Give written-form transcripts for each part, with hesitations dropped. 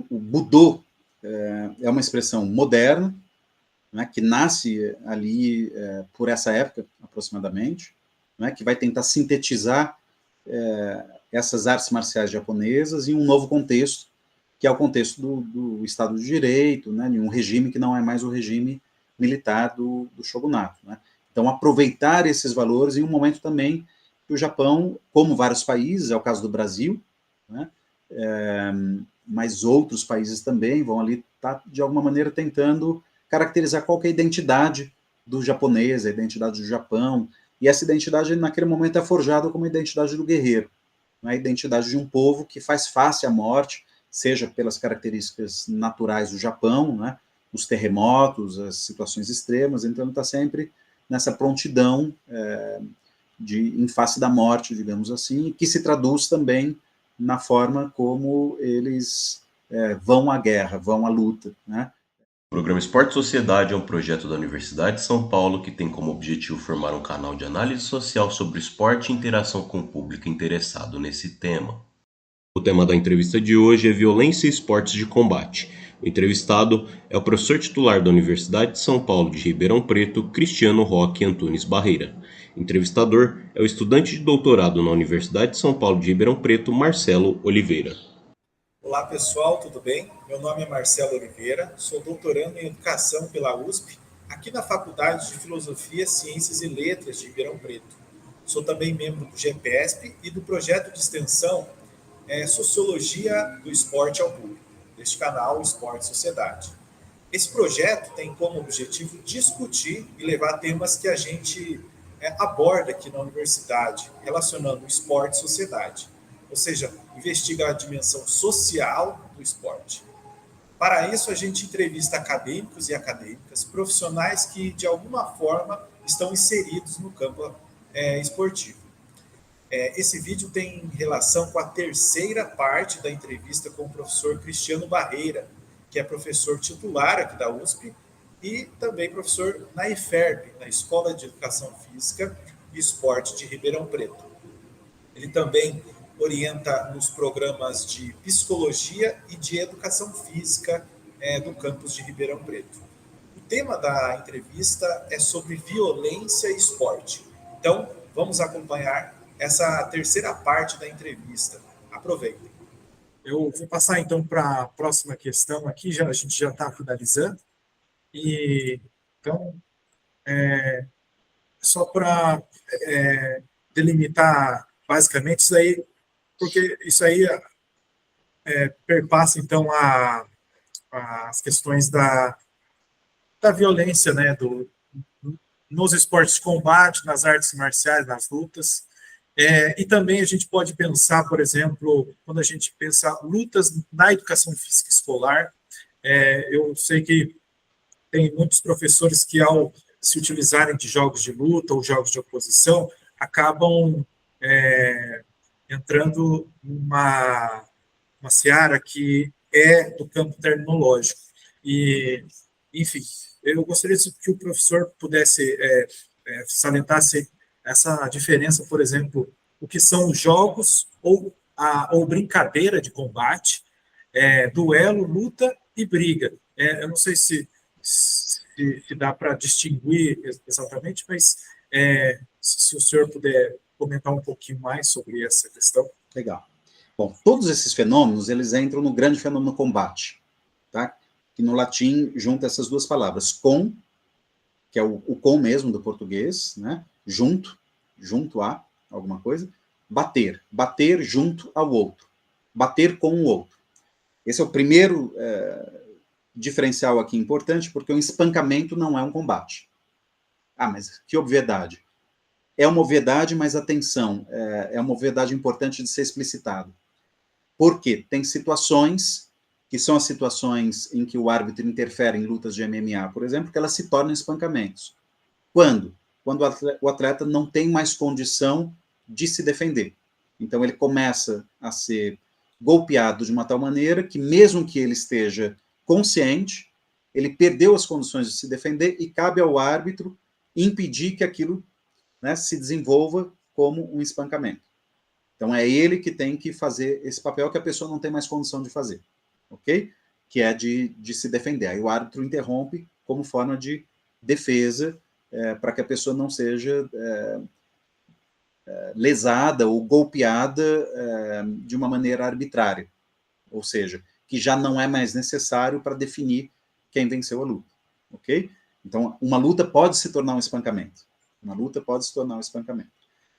o Budô é uma expressão moderna, né, que nasce ali por essa época, aproximadamente, né, que vai tentar sintetizar essas artes marciais japonesas em um novo contexto, que é o contexto do Estado de Direito, né, de um regime que não é mais o regime militar do shogunato. Né? Então, aproveitar esses valores em um momento também que o Japão, como vários países, é o caso do Brasil, né, mas outros países também vão ali estar, de alguma maneira, tentando caracterizar qual que é a identidade do japonês, a identidade do Japão, e essa identidade, naquele momento, é forjada como a identidade do guerreiro, né? A identidade de um povo que faz face à morte, seja pelas características naturais do Japão, né? Os terremotos, as situações extremas, então ele está sempre nessa prontidão em face da morte, digamos assim, que se traduz também na forma como eles vão à guerra, vão à luta, né? O programa Esporte Sociedade é um projeto da Universidade de São Paulo que tem como objetivo formar um canal de análise social sobre esporte e interação com o público interessado nesse tema. O tema da entrevista de hoje é Violência e Esportes de Combate. O entrevistado é o professor titular da Universidade de São Paulo de Ribeirão Preto, Cristiano Roque Antunes Barreira. O entrevistador é o estudante de doutorado na Universidade de São Paulo de Ribeirão Preto, Marcelo Oliveira. Olá pessoal, tudo bem? Meu nome é Marcelo Oliveira, sou doutorando em Educação pela USP, aqui na Faculdade de Filosofia, Ciências e Letras de Ribeirão Preto. Sou também membro do GPESP e do projeto de extensão Sociologia do Esporte ao Público, deste canal Esporte e Sociedade. Esse projeto tem como objetivo discutir e levar temas que a gente aborda aqui na universidade, relacionando esporte e sociedade. Ou seja, investiga a dimensão social do esporte. Para isso, a gente entrevista acadêmicos e acadêmicas, profissionais que, de alguma forma, estão inseridos no campo esportivo. Esse vídeo tem relação com a terceira parte da entrevista com o professor Cristiano Barreira, que é professor titular aqui da USP e também professor na IFERB, na Escola de Educação Física e Esporte de Ribeirão Preto. Ele também orienta nos programas de psicologia e de educação física do campus de Ribeirão Preto. O tema da entrevista é sobre violência e esporte. Então, vamos acompanhar essa terceira parte da entrevista. Aproveitem. Eu vou passar então para a próxima questão aqui, a gente já está finalizando. E então, só para delimitar basicamente isso aí, porque isso aí perpassa então as questões da violência, né, nos esportes de combate, nas artes marciais, nas lutas. E também a gente pode pensar, por exemplo, quando a gente pensa lutas na educação física escolar, eu sei que tem muitos professores que, ao se utilizarem de jogos de luta ou jogos de oposição, acabam entrando numa seara que é do campo terminológico. E, enfim, eu gostaria que o professor pudesse salientasse essa diferença, por exemplo, o que são jogos ou brincadeira de combate, duelo, luta e briga. Eu não sei se dá para distinguir exatamente, mas se o senhor puder comentar um pouquinho mais sobre essa questão. Legal. Bom, todos esses fenômenos, eles entram no grande fenômeno combate, tá? Que no latim junta essas duas palavras, com, que é o com mesmo do português, né? Junto a alguma coisa, bater junto ao outro, bater com o outro. Esse é o primeiro diferencial aqui importante, porque o espancamento não é um combate. Ah, mas que obviedade. É uma obviedade, mas atenção, é uma obviedade importante de ser explicitado. Por quê? Tem situações que são as situações em que o árbitro interfere em lutas de MMA, por exemplo, que elas se tornam espancamentos. Quando? Quando o atleta não tem mais condição de se defender. Então ele começa a ser golpeado de uma tal maneira que, mesmo que ele esteja consciente, ele perdeu as condições de se defender e cabe ao árbitro impedir que aquilo, né, se desenvolva como um espancamento. Então é ele que tem que fazer esse papel que a pessoa não tem mais condição de fazer. ok? Que é de se defender. Aí o árbitro interrompe como forma de defesa, para que a pessoa não seja lesada ou golpeada de uma maneira arbitrária. Ou seja, que já não é mais necessário para definir quem venceu a luta, ok? Então, uma luta pode se tornar um espancamento. Uma luta pode se tornar um espancamento.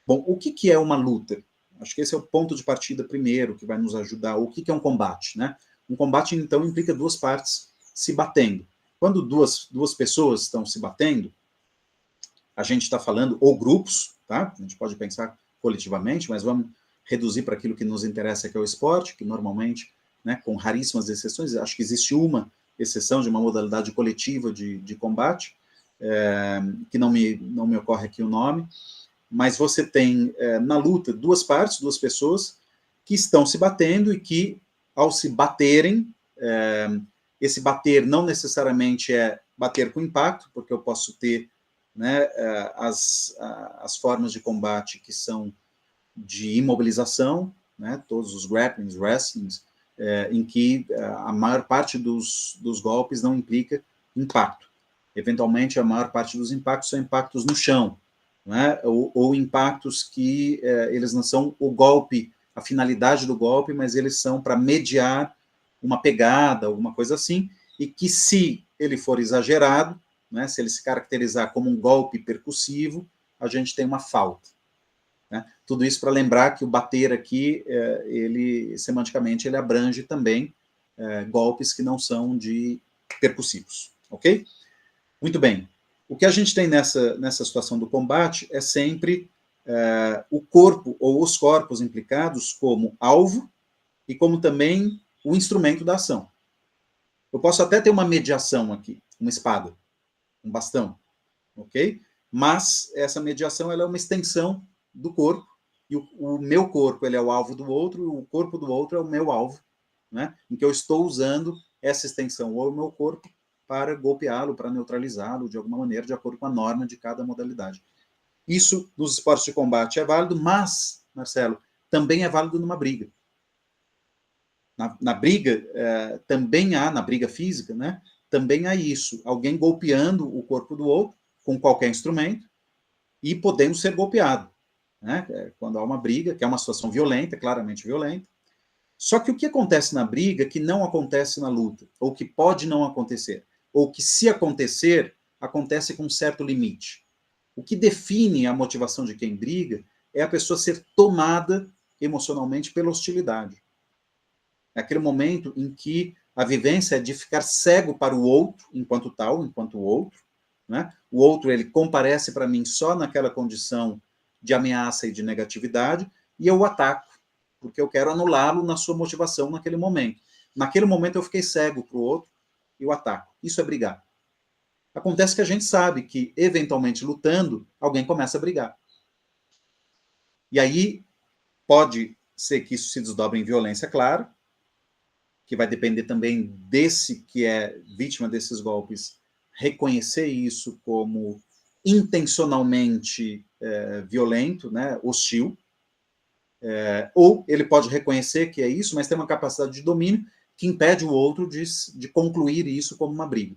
Bom, o que é uma luta? Acho que esse é o ponto de partida primeiro que vai nos ajudar. O que é um combate, né? Um combate, então, implica duas partes se batendo. Quando duas pessoas estão se batendo, a gente está falando, ou grupos, tá? A gente pode pensar coletivamente, mas vamos reduzir para aquilo que nos interessa, que é o esporte, que normalmente, né, com raríssimas exceções, acho que existe uma exceção de uma modalidade coletiva de combate, que não me ocorre aqui o nome, mas você tem na luta duas partes, duas pessoas que estão se batendo e que, ao se baterem, esse bater não necessariamente é bater com impacto, porque eu posso ter, né, as formas de combate que são de imobilização, né, todos os grapplings, wrestlings, em que a maior parte dos golpes não implica impacto. Eventualmente, a maior parte dos impactos são impactos no chão, né, ou impactos que eles não são o golpe, a finalidade do golpe, mas eles são para mediar uma pegada, alguma coisa assim, e que se ele for exagerado, né, se ele se caracterizar como um golpe percussivo, a gente tem uma falta. Né? Tudo isso para lembrar que o bater aqui, ele semanticamente, ele abrange também golpes que não são de percussivos, ok? Muito bem. O que a gente tem nessa situação do combate é sempre o corpo ou os corpos implicados como alvo e como também o instrumento da ação. Eu posso até ter uma mediação aqui, uma espada, um bastão, ok? Mas essa mediação ela é uma extensão do corpo, e o meu corpo ele é o alvo do outro, e o corpo do outro é o meu alvo, né? Em que eu estou usando essa extensão ou o meu corpo para golpeá-lo, para neutralizá-lo de alguma maneira, de acordo com a norma de cada modalidade. Isso nos esportes de combate é válido, mas, Marcelo, também é válido numa briga. Na briga, também há, na briga física, né, também há isso, alguém golpeando o corpo do outro com qualquer instrumento e podendo ser golpeado. Né, quando há uma briga, que é uma situação violenta, claramente violenta. Só que o que acontece na briga que não acontece na luta, ou que pode não acontecer, ou que se acontecer, acontece com um certo limite. O que define a motivação de quem briga é a pessoa ser tomada emocionalmente pela hostilidade. É aquele momento em que a vivência é de ficar cego para o outro, enquanto tal, enquanto outro. Né? O outro, ele comparece para mim só naquela condição de ameaça e de negatividade, e eu o ataco, porque eu quero anulá-lo na sua motivação naquele momento. Naquele momento eu fiquei cego para o outro e o ataco. Isso é brigar. Acontece que a gente sabe que, eventualmente, lutando, alguém começa a brigar. E aí, pode ser que isso se desdobre em violência, claro, que vai depender também desse que é vítima desses golpes, reconhecer isso como intencionalmente violento, né, hostil, ou ele pode reconhecer que é isso, mas tem uma capacidade de domínio que impede o outro de concluir isso como uma briga.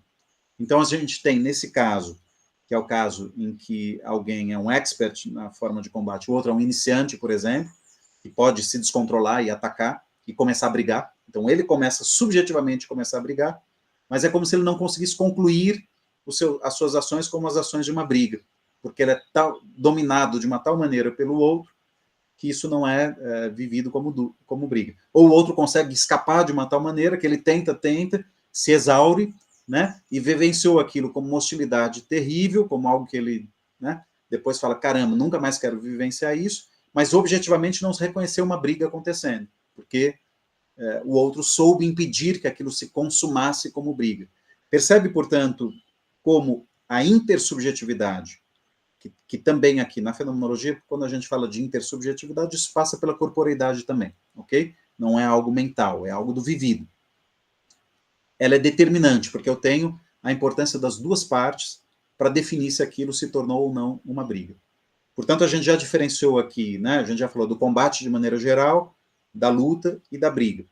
Então, a gente tem, nesse caso, que é o caso em que alguém é um expert na forma de combate, o outro é um iniciante, por exemplo, que pode se descontrolar e atacar e começar a brigar. Então, ele começa subjetivamente a começar a brigar, mas é como se ele não conseguisse concluir as suas ações como as ações de uma briga, porque ele é dominado de uma tal maneira pelo outro que isso não é vivido como briga. Ou o outro consegue escapar de uma tal maneira que ele tenta, se exaure, né, e vivenciou aquilo como uma hostilidade terrível, como algo que ele, né, depois fala, caramba, nunca mais quero vivenciar isso, mas objetivamente não se reconheceu uma briga acontecendo, porque o outro soube impedir que aquilo se consumasse como briga. Percebe, portanto, como a intersubjetividade, que também aqui na fenomenologia, quando a gente fala de intersubjetividade, isso passa pela corporeidade também, ok? Não é algo mental, é algo do vivido. Ela é determinante, porque eu tenho a importância das duas partes para definir se aquilo se tornou ou não uma briga. Portanto, a gente já diferenciou aqui, né? A gente já falou do combate de maneira geral, da luta e da briga.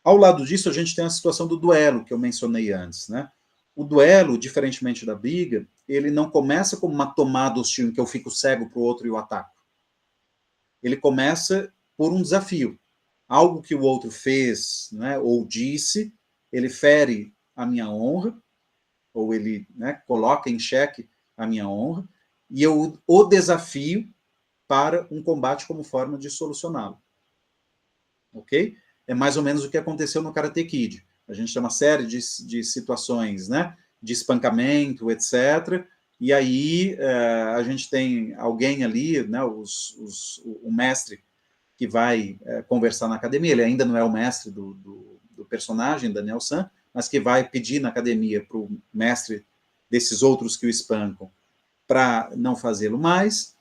Ao lado disso, a gente tem a situação do duelo, que eu mencionei antes, né? O duelo, diferentemente da briga, ele não começa como uma tomada hostil, em que eu fico cego para o outro e o ataco. Ele começa por um desafio. Algo que o outro fez, né, ou disse, ele fere a minha honra, ou ele, né, coloca em xeque a minha honra, e eu o desafio para um combate como forma de solucioná-lo. Ok? É mais ou menos o que aconteceu no Karate Kid. A gente tem uma série de situações, né, de espancamento, etc., e aí a gente tem alguém ali, né, o mestre que vai conversar na academia, ele ainda não é o mestre do personagem, Daniel San, mas que vai pedir na academia para o mestre desses outros que o espancam para não fazê-lo mais,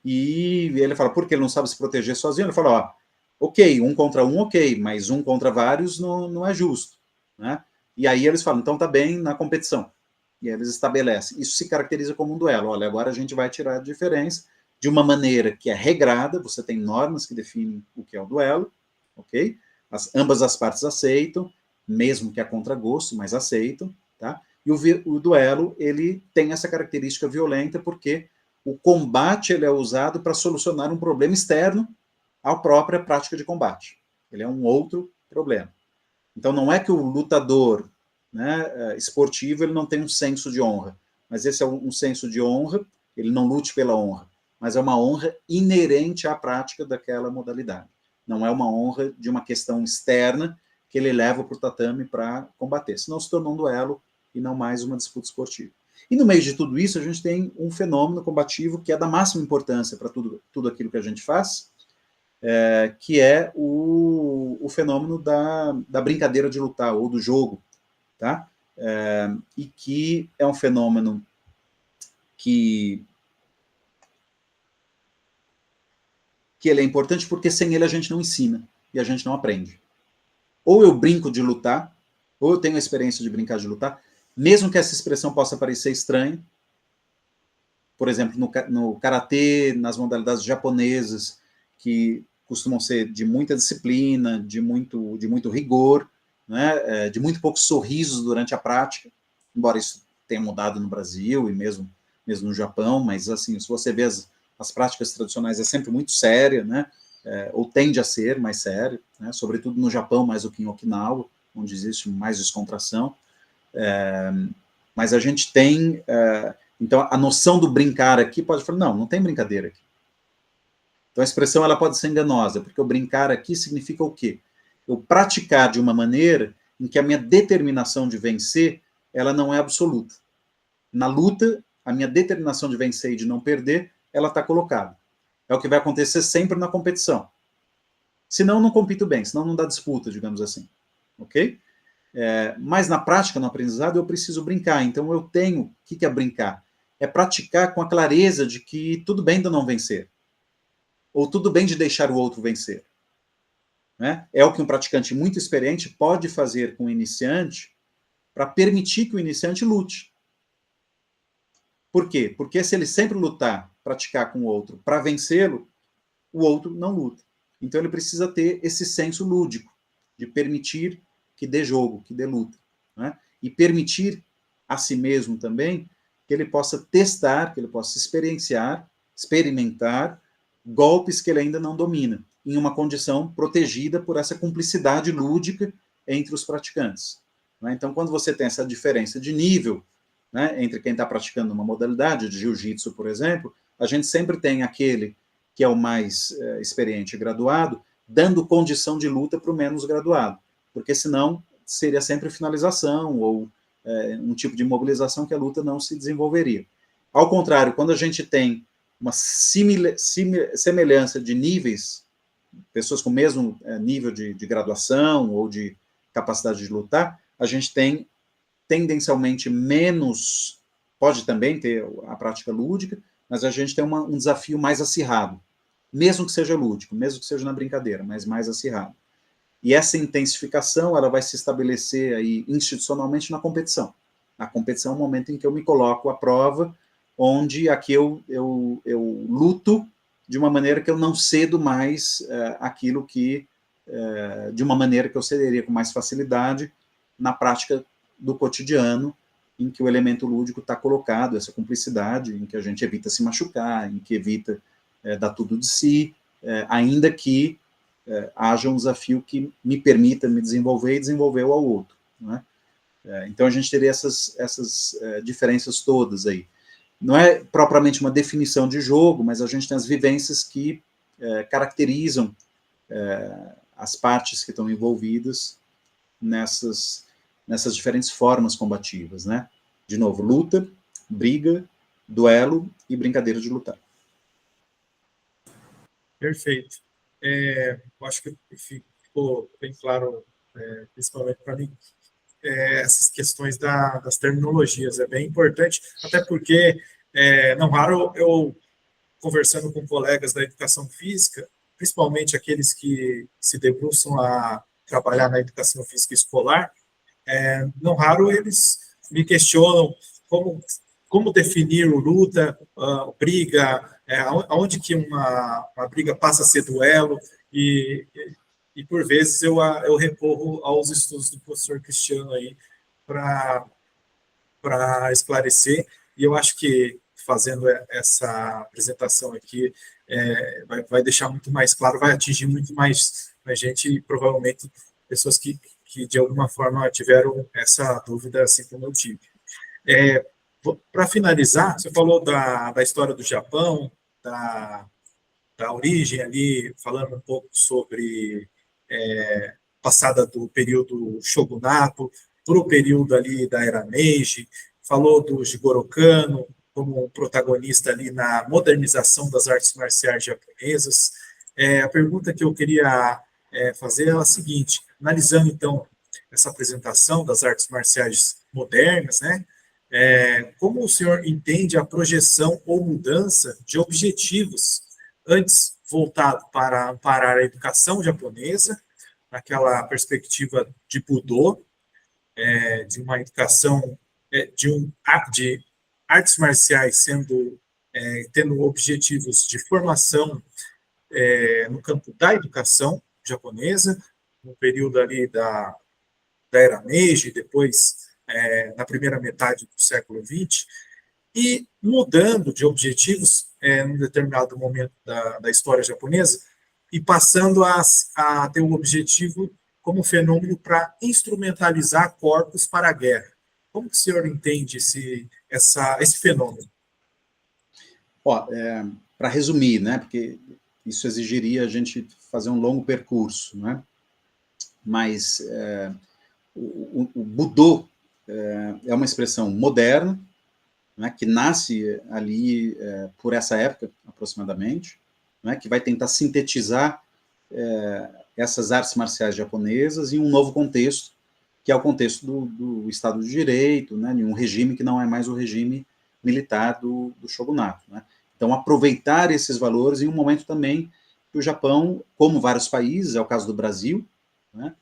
e ele fala, por que ele não sabe se proteger sozinho? Ele fala, ó, ok, um contra um, ok, mas um contra vários não é justo, né? E aí eles falam, então tá bem na competição. E aí eles estabelecem. Isso se caracteriza como um duelo. Olha, agora a gente vai tirar a diferença de uma maneira que é regrada, você tem normas que definem o que é o duelo, ok? Ambas as partes aceitam, mesmo que a contragosto, mas aceitam, tá? E o duelo, ele tem essa característica violenta porque o combate ele é usado para solucionar um problema externo à própria prática de combate. Ele é um outro problema. Então, não é que o lutador, né, esportivo ele não tem um senso de honra, mas esse é um senso de honra, ele não lute pela honra, mas é uma honra inerente à prática daquela modalidade. Não é uma honra de uma questão externa que ele leva para o tatame para combater. Senão se tornou um duelo e não mais uma disputa esportiva. E no meio de tudo isso, a gente tem um fenômeno combativo que é da máxima importância para tudo aquilo que a gente faz, que é o fenômeno da brincadeira de lutar, ou do jogo, tá? E que é um fenômeno que ele é importante porque sem ele a gente não ensina e a gente não aprende. Ou eu brinco de lutar, ou eu tenho a experiência de brincar de lutar, mesmo que essa expressão possa parecer estranha. Por exemplo, no karatê, nas modalidades japonesas, que costumam ser de muita disciplina, de muito rigor, né, de muito poucos sorrisos durante a prática, embora isso tenha mudado no Brasil e mesmo no Japão, mas assim, se você vê as práticas tradicionais, é sempre muito séria, né, ou tende a ser mais séria, né, sobretudo no Japão, mais do que em Okinawa, onde existe mais descontração. Mas a gente tem... então, a noção do brincar aqui pode falar, não tem brincadeira aqui. Então, a expressão ela pode ser enganosa, porque o brincar aqui significa o quê? Eu praticar de uma maneira em que a minha determinação de vencer, ela não é absoluta. Na luta, a minha determinação de vencer e de não perder, ela está colocada. É o que vai acontecer sempre na competição. Senão, não compito bem, senão não dá disputa, digamos assim. Ok? Mas na prática, no aprendizado, eu preciso brincar. Então, eu tenho... O que é brincar? É praticar com a clareza de que tudo bem de eu não vencer. Ou tudo bem de deixar o outro vencer. Né? É o que um praticante muito experiente pode fazer com o iniciante para permitir que o iniciante lute. Por quê? Porque se ele sempre lutar, praticar com o outro para vencê-lo, o outro não luta. Então ele precisa ter esse senso lúdico, de permitir que dê jogo, que dê luta. Né? E permitir a si mesmo também que ele possa testar, que ele possa experimentar golpes que ele ainda não domina, em uma condição protegida por essa cumplicidade lúdica entre os praticantes. Né? Então, quando você tem essa diferença de nível, né, entre quem está praticando uma modalidade de jiu-jitsu, por exemplo, a gente sempre tem aquele que é o mais experiente e graduado, dando condição de luta para o menos graduado, porque senão seria sempre finalização ou um tipo de mobilização que a luta não se desenvolveria. Ao contrário, quando a gente tem uma semelhança de níveis, pessoas com o mesmo nível de graduação ou de capacidade de lutar, a gente tem tendencialmente menos, pode também ter a prática lúdica, mas a gente tem um desafio mais acirrado, mesmo que seja lúdico, mesmo que seja na brincadeira, mas mais acirrado. E essa intensificação ela vai se estabelecer aí institucionalmente na competição. A competição é o momento em que eu me coloco à prova, onde aqui eu luto de uma maneira que eu não cedo mais aquilo que de uma maneira que eu cederia com mais facilidade na prática do cotidiano, em que o elemento lúdico está colocado, essa cumplicidade, em que a gente evita se machucar, em que evita dar tudo de si, ainda que haja um desafio que me permita me desenvolver e desenvolver o ao outro, né? Então a gente teria essas diferenças todas aí. Não é propriamente uma definição de jogo, mas a gente tem as vivências que caracterizam as partes que estão envolvidas nessas diferentes formas combativas, né? De novo, luta, briga, duelo e brincadeira de lutar. Perfeito. Eu acho que ficou bem claro, principalmente para mim, essas questões das terminologias. É bem importante, até porque, não raro, eu, conversando com colegas da educação física, principalmente aqueles que se debruçam a trabalhar na educação física escolar, não raro eles me questionam como definir o luta, briga, aonde que uma briga passa a ser duelo, e por vezes eu recorro aos estudos do professor Cristiano aí para esclarecer, e eu acho que fazendo essa apresentação aqui vai deixar muito mais claro, vai atingir muito mais gente, e provavelmente pessoas que de alguma forma tiveram essa dúvida, assim como eu tive. Para finalizar, você falou da história do Japão, da origem ali, falando um pouco sobre passada do período shogunato para o período ali da Era Meiji, falou do Jigoro Kano como protagonista ali na modernização das artes marciais japonesas. A pergunta que eu queria fazer é a seguinte: analisando então essa apresentação das artes marciais modernas, né? Como o senhor entende a projeção ou mudança de objetivos antes voltado para amparar a educação japonesa, naquela perspectiva de Budô, de uma educação, de artes marciais tendo objetivos de formação no campo da educação japonesa, no período ali da Era Meiji, depois na primeira metade do século XX, e mudando de objetivos em um determinado momento da história japonesa, e passando a ter o objetivo como fenômeno para instrumentalizar corpos para a guerra. Como que o senhor entende esse fenômeno? Para resumir, né, porque isso exigiria a gente fazer um longo percurso, né? Mas o Budô é uma expressão moderna, né, que nasce ali por essa época, aproximadamente, né, que vai tentar sintetizar essas artes marciais japonesas em um novo contexto, que é o contexto do Estado de Direito, né, de um regime que não é mais o regime militar do shogunato, né? Então, aproveitar esses valores em um momento também que o Japão, como vários países, é o caso do Brasil, né,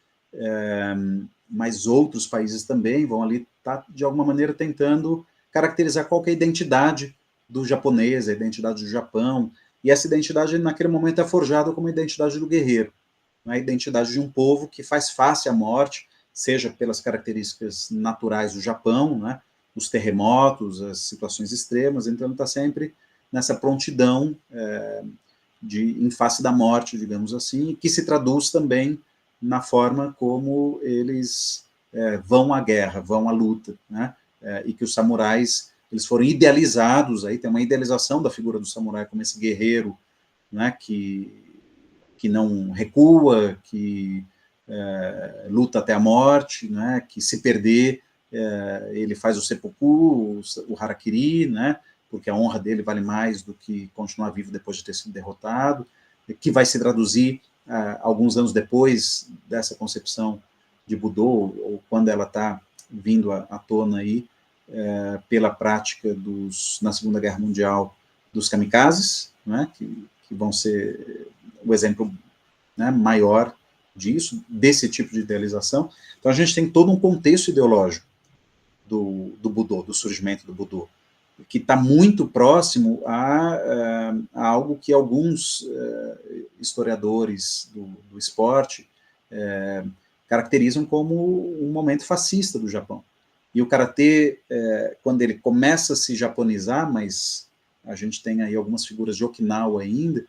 mas outros países também vão ali estar, de alguma maneira, tentando caracterizar qual que é a identidade do japonês, a identidade do Japão, e essa identidade, naquele momento, é forjada como a identidade do guerreiro, né, a identidade de um povo que faz face à morte, seja pelas características naturais do Japão, né, os terremotos, as situações extremas, então ele está sempre nessa prontidão em face da morte, digamos assim, que se traduz também na forma como eles vão à guerra, vão à luta, né? E que os samurais, eles foram idealizados, aí tem uma idealização da figura do samurai como esse guerreiro, né, que não recua, que luta até a morte, né, que se perder, ele faz o seppuku, o harakiri, né, porque a honra dele vale mais do que continuar vivo depois de ter sido derrotado, que vai se traduzir alguns anos depois dessa concepção de Budô, ou quando ela está vindo à tona aí, pela prática na Segunda Guerra Mundial dos kamikazes, né, que vão ser o exemplo, né, maior disso, desse tipo de idealização. Então a gente tem todo um contexto ideológico do Budô, do surgimento do Budô, que está muito próximo a algo que alguns historiadores do esporte caracterizam como um momento fascista do Japão. E o karatê, quando ele começa a se japonizar, mas a gente tem aí algumas figuras de Okinawa ainda,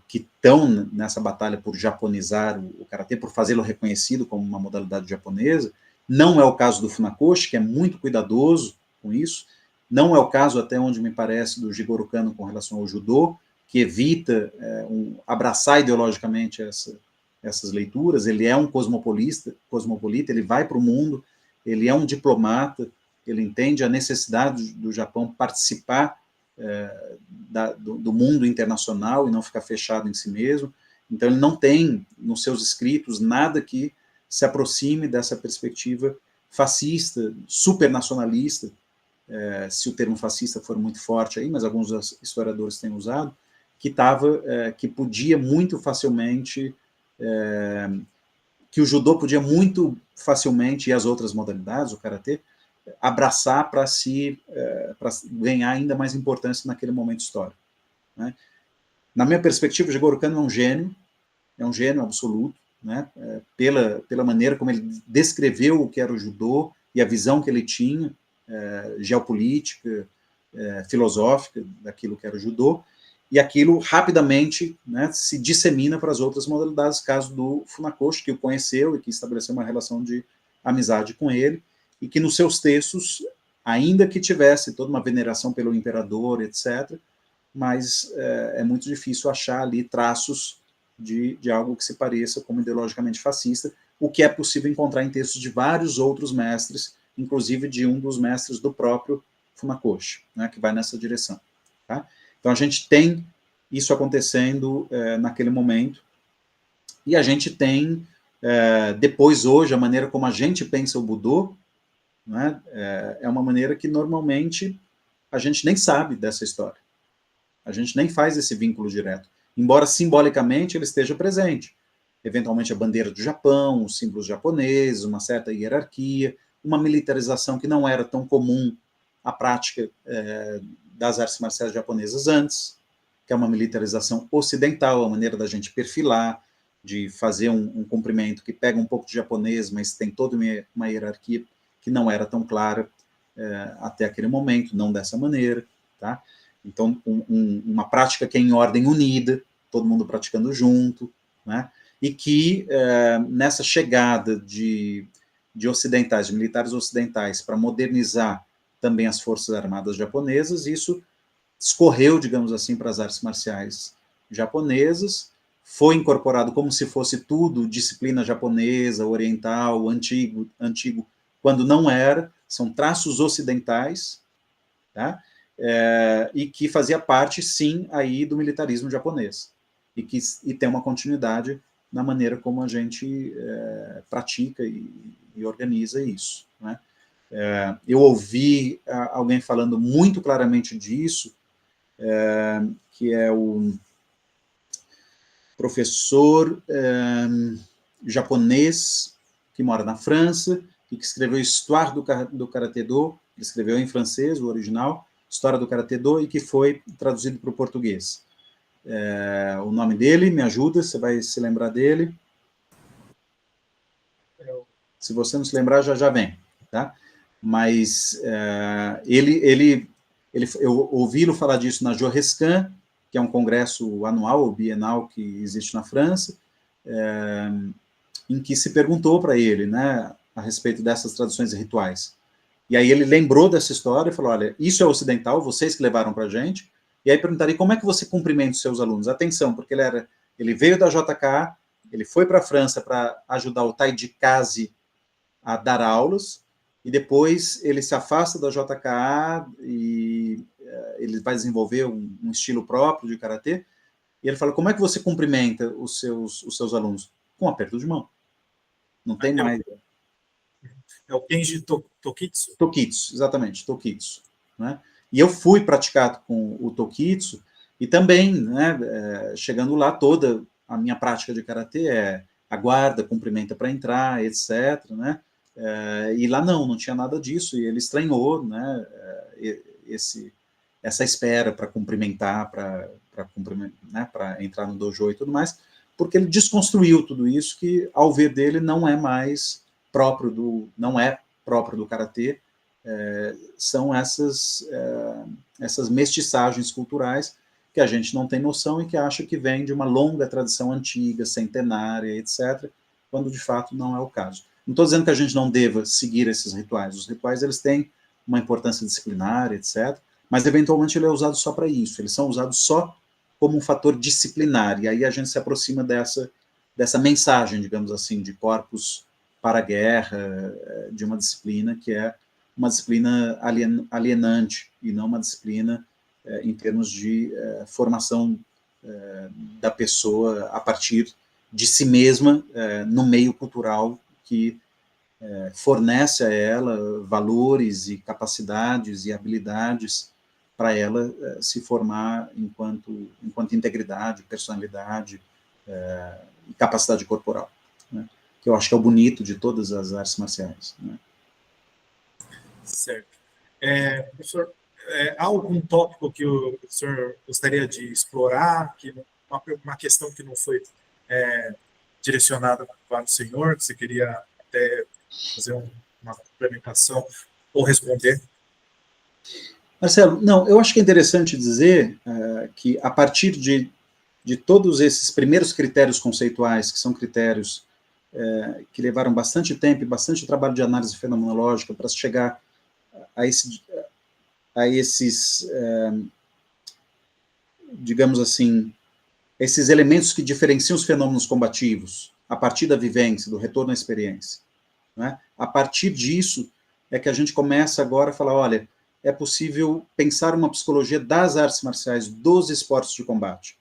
que estão nessa batalha por japonizar o karatê, por fazê-lo reconhecido como uma modalidade japonesa. Não é o caso do Funakoshi, que é muito cuidadoso com isso. Não é o caso, até onde me parece, do Jigoro Kano com relação ao judô, que evita abraçar ideologicamente essas leituras. Ele é um cosmopolita, ele vai para o mundo, ele é um diplomata, ele entende a necessidade do Japão participar do mundo internacional e não ficar fechado em si mesmo. Então ele não tem nos seus escritos nada que se aproxime dessa perspectiva fascista, supernacionalista, se o termo fascista for muito forte aí, mas alguns historiadores têm usado, que podia muito facilmente, que o judô podia muito facilmente, e as outras modalidades, o karatê, abraçar para ganhar ainda mais importância naquele momento histórico. Né? Na minha perspectiva, o Jigoro Kano é um gênio absoluto, né? Pela maneira como ele descreveu o que era o judô e a visão que ele tinha, geopolítica, filosófica, daquilo que era o judô, e aquilo rapidamente, né, se dissemina para as outras modalidades, caso do Funakoshi, que o conheceu e que estabeleceu uma relação de amizade com ele, e que nos seus textos, ainda que tivesse toda uma veneração pelo imperador, etc., mas é muito difícil achar ali traços de algo que se pareça como ideologicamente fascista, o que é possível encontrar em textos de vários outros mestres, inclusive de um dos mestres do próprio Funakoshi, né, que vai nessa direção. Tá? Então a gente tem isso acontecendo naquele momento, e a gente tem, depois hoje, a maneira como a gente pensa o Budô, né, é uma maneira que normalmente a gente nem sabe dessa história. A gente nem faz esse vínculo direto, embora simbolicamente ele esteja presente. Eventualmente a bandeira do Japão, os símbolos japoneses, uma certa hierarquia, uma militarização que não era tão comum à prática das artes marciais japonesas antes, que é uma militarização ocidental, a maneira da gente perfilar, de fazer um cumprimento que pega um pouco de japonês, mas tem toda uma hierarquia que não era tão clara até aquele momento, não dessa maneira, tá? Então, uma prática que é em ordem unida, todo mundo praticando junto, né? E que nessa chegada de ocidentais, de militares ocidentais, para modernizar também as forças armadas japonesas, isso escorreu, digamos assim, para as artes marciais japonesas, foi incorporado como se fosse tudo disciplina japonesa, oriental, antigo, quando não era, são traços ocidentais, tá? E que fazia parte, sim, aí do militarismo japonês, e tem uma continuidade na maneira como a gente pratica e organiza isso, né? Eu ouvi alguém falando muito claramente disso, que é o professor japonês que mora na França e que escreveu Histoire do Karatê Do, ele escreveu em francês, o original, História do Karatê Do, e que foi traduzido para o português. O nome dele, me ajuda, você vai se lembrar dele. Se você não se lembrar, já vem, tá? Mas eu ouvi-lo falar disso na Jorescan, que é um congresso anual ou bienal que existe na França, em que se perguntou para ele, né, a respeito dessas traduções rituais. E aí ele lembrou dessa história e falou, olha, isso é ocidental, vocês que levaram para a gente. E aí perguntaria, como é que você cumprimenta os seus alunos? Atenção, porque ele veio da JK, ele foi para a França para ajudar o Taiji Kazi a dar aulas, e depois ele se afasta da JKA e ele vai desenvolver um estilo próprio de karatê, e ele fala, como é que você cumprimenta os seus alunos? Com um aperto de mão. Não tem mais. É o Kenji Tokitsu? Tokitsu, exatamente, Tokitsu. Né? E eu fui praticar com o Tokitsu, e também, né, chegando lá, toda a minha prática de karatê aguarda, cumprimenta para entrar, etc., né? E lá não tinha nada disso, e ele estranhou, né, essa espera para cumprimentar, para entrar no dojo e tudo mais, porque ele desconstruiu tudo isso, que, ao ver dele, não é próprio do karatê, são essas mestiçagens culturais que a gente não tem noção e que acha que vem de uma longa tradição antiga, centenária, etc., quando de fato não é o caso. Não estou dizendo que a gente não deva seguir esses rituais. Os rituais, eles têm uma importância disciplinar, etc., mas eventualmente ele é usado só para isso, eles são usados só como um fator disciplinar, e aí a gente se aproxima dessa mensagem, digamos assim, de corpos para a guerra, de uma disciplina que é uma disciplina alienante, e não uma disciplina em termos de formação da pessoa a partir de si mesma, no meio cultural que fornece a ela valores e capacidades e habilidades para ela se formar enquanto integridade, personalidade e capacidade corporal, né? Que eu acho que é o bonito de todas as artes marciais, né? Certo. Professor, há algum tópico que o senhor gostaria de explorar, uma questão que não foi direcionada para o senhor, que você queria até fazer uma complementação ou responder? Marcelo, não, eu acho que é interessante dizer que a partir de todos esses primeiros critérios conceituais, que são critérios que levaram bastante tempo e bastante trabalho de análise fenomenológica para chegar a esses, digamos assim, esses elementos que diferenciam os fenômenos combativos, a partir da vivência, do retorno à experiência, né? A partir disso é que a gente começa agora a falar, olha, é possível pensar uma psicologia das artes marciais, dos esportes de combate,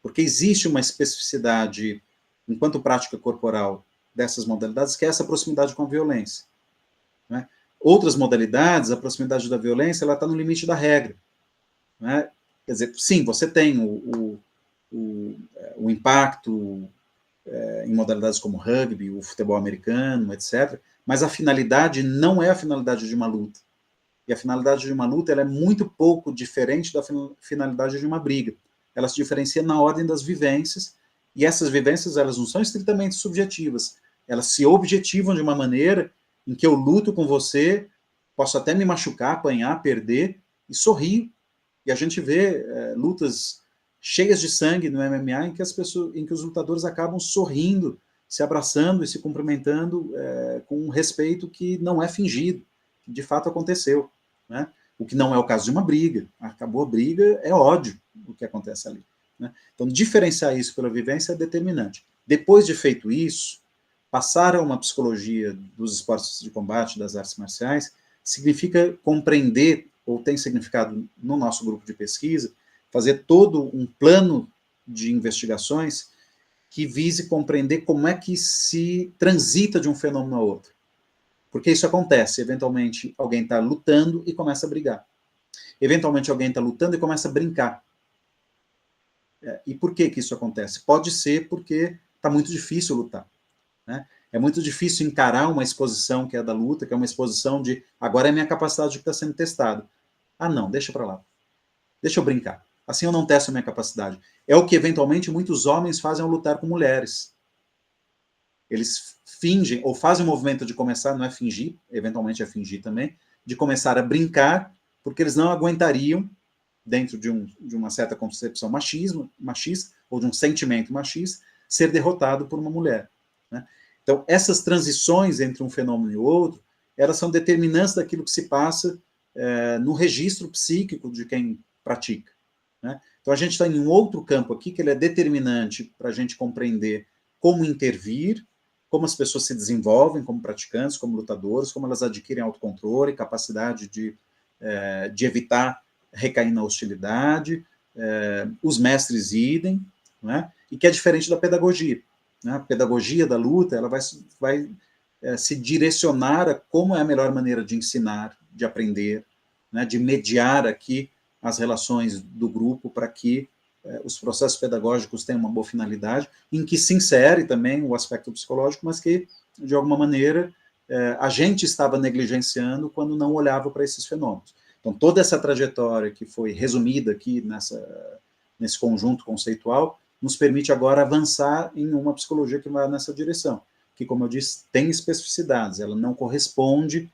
porque existe uma especificidade, enquanto prática corporal, dessas modalidades, que é essa proximidade com a violência, né? Outras modalidades, a proximidade da violência, ela está no limite da regra, né? Quer dizer, sim, você tem o impacto em modalidades como rugby, o futebol americano, etc., mas a finalidade não é a finalidade de uma luta. E a finalidade de uma luta ela é muito pouco diferente da finalidade de uma briga. Ela se diferencia na ordem das vivências, e essas vivências elas não são estritamente subjetivas, elas se objetivam de uma maneira em que eu luto com você, posso até me machucar, apanhar, perder, e sorrir. E a gente vê lutas cheias de sangue no MMA em que os lutadores acabam sorrindo, se abraçando e se cumprimentando com um respeito que não é fingido, que de fato aconteceu, né? O que não é o caso de uma briga. Acabou a briga, é ódio o que acontece ali, né? Então, diferenciar isso pela vivência é determinante. Depois de feito isso, passar a uma psicologia dos esportes de combate, das artes marciais, significa compreender, ou tem significado no nosso grupo de pesquisa, fazer todo um plano de investigações que vise compreender como é que se transita de um fenômeno a outro. Porque isso acontece, eventualmente alguém está lutando e começa a brigar. Eventualmente alguém está lutando e começa a brincar. E por que isso acontece? Pode ser porque está muito difícil lutar, né? É muito difícil encarar uma exposição que é da luta, que é uma exposição de agora é a minha capacidade que está sendo testada. Ah, não, deixa para lá. Deixa eu brincar. Assim eu não testo a minha capacidade. É o que eventualmente muitos homens fazem ao lutar com mulheres. Eles fingem, ou fazem o movimento de começar, não é fingir, eventualmente é fingir também, de começar a brincar, porque eles não aguentariam, dentro de uma certa concepção machista, ou de um sentimento machista, ser derrotado por uma mulher, né? Então, essas transições entre um fenômeno e outro, elas são determinantes daquilo que se passa no registro psíquico de quem pratica, né? Então, a gente está em um outro campo aqui, que ele é determinante para a gente compreender como intervir, como as pessoas se desenvolvem como praticantes, como lutadores, como elas adquirem autocontrole, capacidade de evitar recair na hostilidade, os mestres idem, né? E que é diferente da pedagogia, né? A pedagogia da luta ela vai se direcionar a como é a melhor maneira de ensinar, de aprender, né? De mediar aqui as relações do grupo para que os processos pedagógicos tenham uma boa finalidade, em que se insere também o aspecto psicológico, mas que, de alguma maneira, a gente estava negligenciando quando não olhava para esses fenômenos. Então, toda essa trajetória que foi resumida aqui nesse conjunto conceitual, nos permite agora avançar em uma psicologia que vai nessa direção, que, como eu disse, tem especificidades, ela não corresponde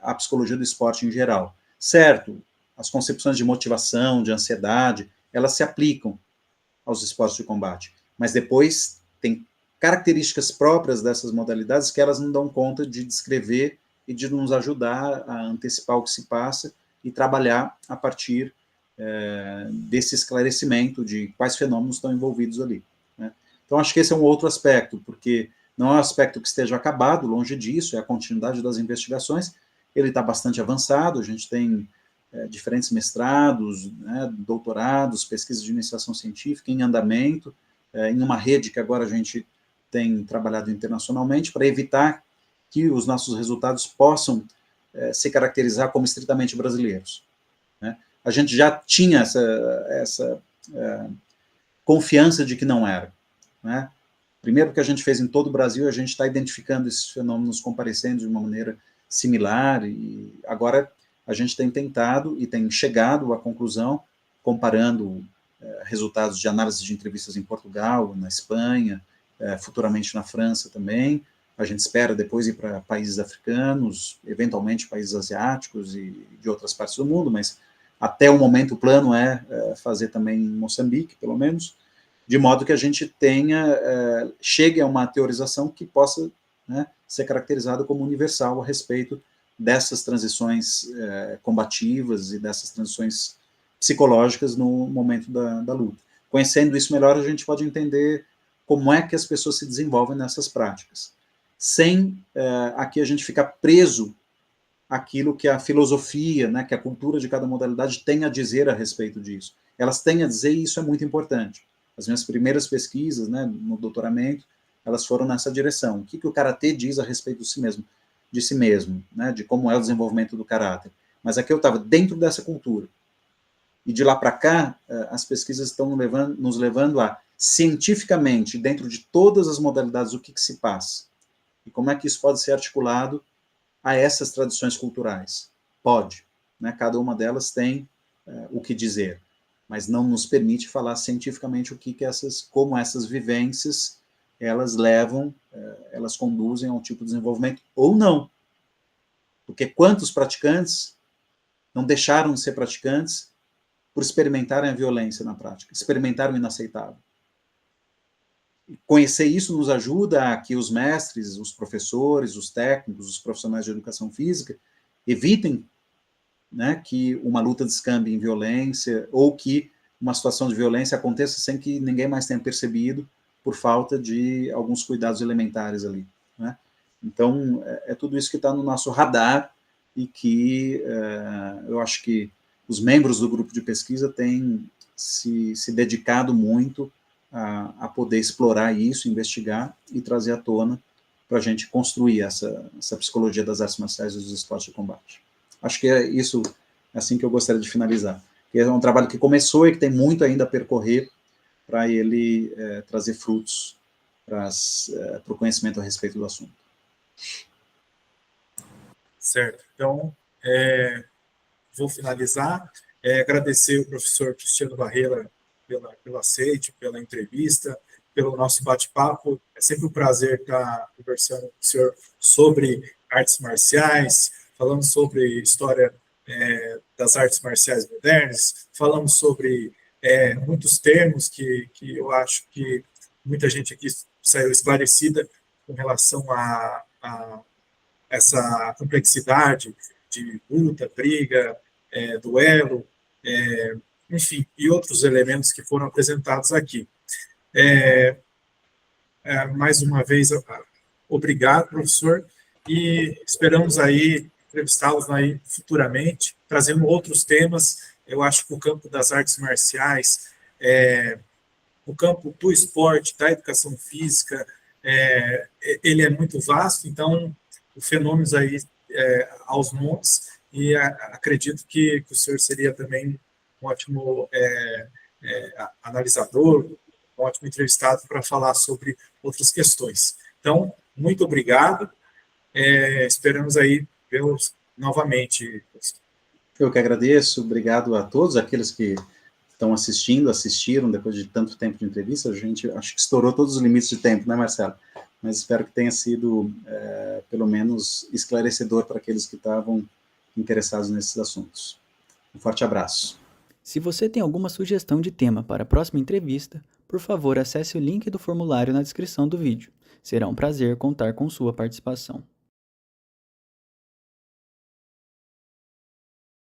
à psicologia do esporte em geral. Certo, as concepções de motivação, de ansiedade, elas se aplicam aos esportes de combate, mas depois tem características próprias dessas modalidades que elas não dão conta de descrever e de nos ajudar a antecipar o que se passa e trabalhar a partir desse esclarecimento de quais fenômenos estão envolvidos ali, né? Então, acho que esse é um outro aspecto, porque não é um aspecto que esteja acabado, longe disso, é a continuidade das investigações, ele está bastante avançado, a gente tem diferentes mestrados, né, doutorados, pesquisas de iniciação científica em andamento, em uma rede que agora a gente tem trabalhado internacionalmente para evitar que os nossos resultados possam se caracterizar como estritamente brasileiros, né? A gente já tinha essa confiança de que não era, né? Primeiro, porque a gente fez em todo o Brasil, a gente está identificando esses fenômenos comparecendo de uma maneira similar, e agora a gente tem tentado e tem chegado à conclusão, comparando resultados de análise de entrevistas em Portugal, na Espanha, futuramente na França também. A gente espera depois ir para países africanos, eventualmente países asiáticos e de outras partes do mundo, mas até o momento o plano é fazer também em Moçambique, pelo menos, de modo que a gente tenha, chegue a uma teorização que possa, né, ser caracterizada como universal a respeito dessas transições combativas e dessas transições psicológicas no momento da luta. Conhecendo isso melhor, a gente pode entender como é que as pessoas se desenvolvem nessas práticas, sem aqui a gente ficar preso àquilo que a filosofia, né, que a cultura de cada modalidade tem a dizer a respeito disso. Elas têm a dizer, e isso é muito importante. As minhas primeiras pesquisas, né, no doutoramento, elas foram nessa direção. O que o karatê diz a respeito de si mesmo, né, de como é o desenvolvimento do caráter. Mas aqui eu estava dentro dessa cultura. E de lá para cá, as pesquisas estão nos levando a, cientificamente, dentro de todas as modalidades, o que se passa. E como é que isso pode ser articulado a essas tradições culturais. Pode, né? Cada uma delas tem o que dizer, mas não nos permite falar cientificamente como essas vivências, elas levam, elas conduzem a um tipo de desenvolvimento, ou não. Porque quantos praticantes não deixaram de ser praticantes por experimentarem a violência na prática, experimentaram o inaceitável. Conhecer isso nos ajuda a que os mestres, os professores, os técnicos, os profissionais de educação física evitem, né, que uma luta descambe em violência ou que uma situação de violência aconteça sem que ninguém mais tenha percebido por falta de alguns cuidados elementares ali, né? Então, é tudo isso que está no nosso radar e que eu acho que os membros do grupo de pesquisa têm se dedicado muito a poder explorar isso, investigar e trazer à tona para a gente construir essa psicologia das artes marciais e dos esportes de combate. Acho que é isso, assim que eu gostaria de finalizar. É um trabalho que começou e que tem muito ainda a percorrer para ele trazer frutos para o conhecimento a respeito do assunto. Certo. Então, vou finalizar. Agradecer ao professor Cristiano Barreira pelo aceite, pela entrevista, pelo nosso bate-papo. É sempre um prazer estar conversando com o senhor sobre artes marciais, falando sobre história das artes marciais modernas, falamos sobre muitos termos que eu acho que muita gente aqui saiu esclarecida com relação a essa complexidade de luta, briga, duelo, enfim, e outros elementos que foram apresentados aqui. Mais uma vez, obrigado, professor, e esperamos aí entrevistá-los aí futuramente, trazendo outros temas. Eu acho que o campo das artes marciais, o campo do esporte, da educação física, ele é muito vasto, então, os fenômenos aí aos montes, e acredito que o senhor seria também um ótimo analisador, um ótimo entrevistado para falar sobre outras questões. Então, muito obrigado, esperamos aí vê-los novamente. Eu que agradeço, obrigado a todos aqueles que estão assistiram depois de tanto tempo de entrevista. A gente acho que estourou todos os limites de tempo, né, Marcelo? Mas espero que tenha sido, pelo menos, esclarecedor para aqueles que estavam interessados nesses assuntos. Um forte abraço. Se você tem alguma sugestão de tema para a próxima entrevista, por favor, acesse o link do formulário na descrição do vídeo. Será um prazer contar com sua participação.